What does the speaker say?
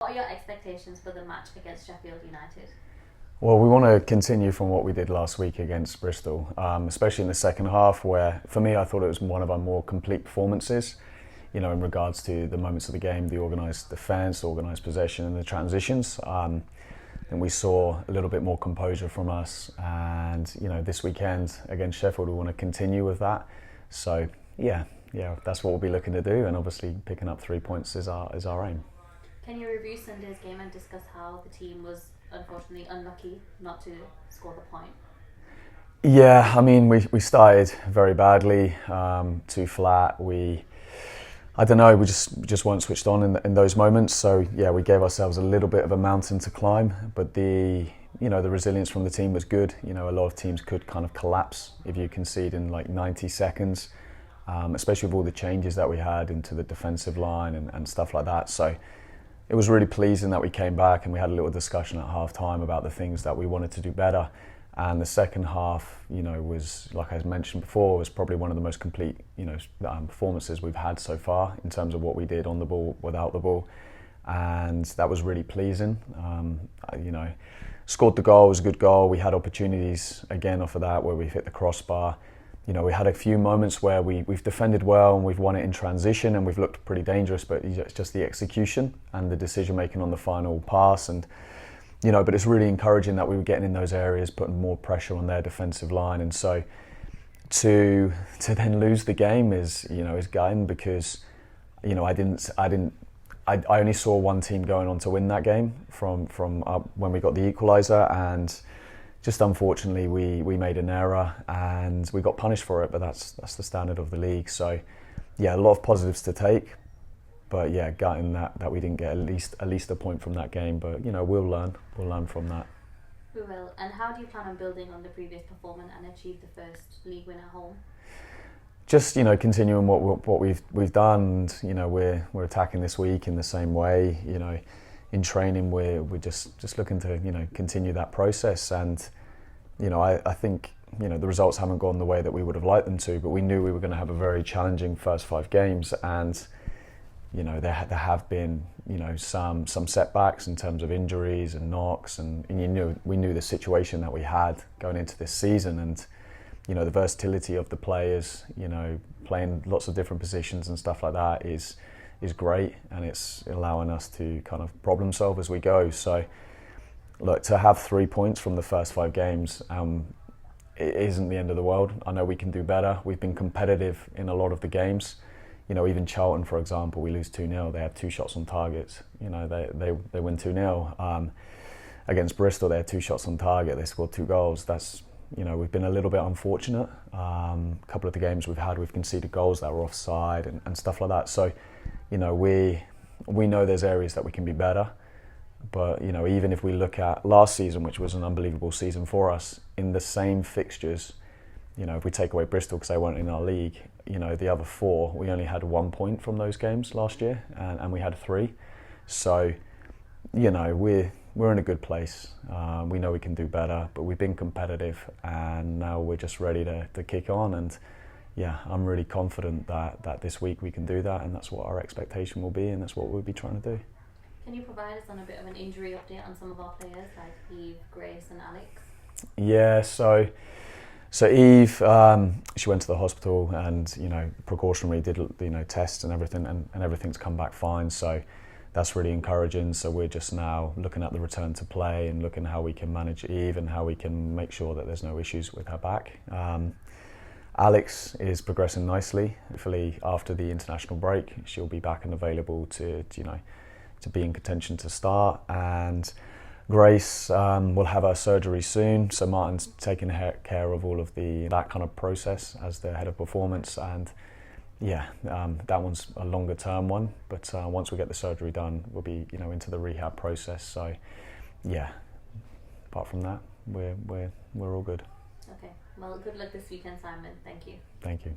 What are your expectations for the match against Sheffield United? Well, we want to continue from what we did last week against Bristol, especially in the second half, where for me I thought it was one of our more complete performances. In regards to the moments of the game, the organised defence, organised possession, and the transitions. And we saw a little bit more composure from us. And this weekend against Sheffield, we want to continue with that. So yeah, that's what we'll be looking to do. And obviously, picking up 3 points is our aim. Can you review Sunday's game and discuss how the team was unfortunately unlucky not to score the point? Yeah, I mean, we started very badly, too flat. I don't know, we just weren't switched on in those moments. So yeah, we gave ourselves a little bit of a mountain to climb, but the resilience from the team was good. A lot of teams could kind of collapse if you concede in like 90 seconds, especially with all the changes that we had into the defensive line and stuff like that. So it was really pleasing that we came back and we had a little discussion at half time about the things that we wanted to do better. And the second half, was, like I mentioned before, was probably one of the most complete, performances we've had so far in terms of what we did on the ball, without the ball. And that was really pleasing. Scored the goal, it was a good goal. We had opportunities again off of that where we've hit the crossbar. We had a few moments where we've defended well and we've won it in transition and we've looked pretty dangerous, but it's just the execution and the decision making on the final pass. And but it's really encouraging that we were getting in those areas, putting more pressure on their defensive line. And so to then lose the game is gutting because I only saw one team going on to win that game from when we got the equaliser, and just unfortunately we made an error and we got punished for it. But that's the standard of the league. So yeah, a lot of positives to take. But yeah, gutting that we didn't get at least a point from that game. But we'll learn from that. We will. And how do you plan on building on the previous performance and achieve the first league win at home? Just continuing what we've done. And, we're attacking this week in the same way. In training we're just looking to continue that process. And I think the results haven't gone the way that we would have liked them to. But we knew we were going to have a very challenging first 5 games. And there have been some setbacks in terms of injuries and knocks, and we knew the situation that we had going into this season, and the versatility of the players, playing lots of different positions and stuff like that is great, and it's allowing us to kind of problem solve as we go. So look, to have 3 points from the first 5 games, it isn't the end of the world. I know we can do better. We've been competitive in a lot of the games. Even Charlton, for example, we lose 2-0. They have 2 shots on target. They win 2-0. Against Bristol, they had 2 shots on target. They scored 2 goals. That's we've been a little bit unfortunate. A couple of the games we've conceded goals that were offside and stuff like that. So, we know there's areas that we can be better. But even if we look at last season, which was an unbelievable season for us, in the same fixtures, if we take away Bristol because they weren't in our league, the other 4, we only had 1 point from those games last year, and we had 3. So, we're in a good place. We know we can do better, but we've been competitive, and now we're just ready to kick on. And yeah, I'm really confident that this week we can do that, and that's what our expectation will be, and that's what we'll be trying to do. Can you provide us on a bit of an injury update on some of our players like Eve, Grace, and Alex? Yeah, so Eve, she went to the hospital and precautionary did tests and everything, and everything's come back fine. So that's really encouraging. So we're just now looking at the return to play and looking how we can manage Eve and how we can make sure that there's no issues with her back. Alex is progressing nicely. Hopefully after the international break, she'll be back and available to be in contention to start. And Grace will have her surgery soon, so Martin's taking care of all of that kind of process as the head of performance, and yeah, that one's a longer term one, but once we get the surgery done, we'll be into the rehab process. So yeah, apart from that, we're all good. Okay, well, good luck this weekend, Simon. Thank you. Thank you.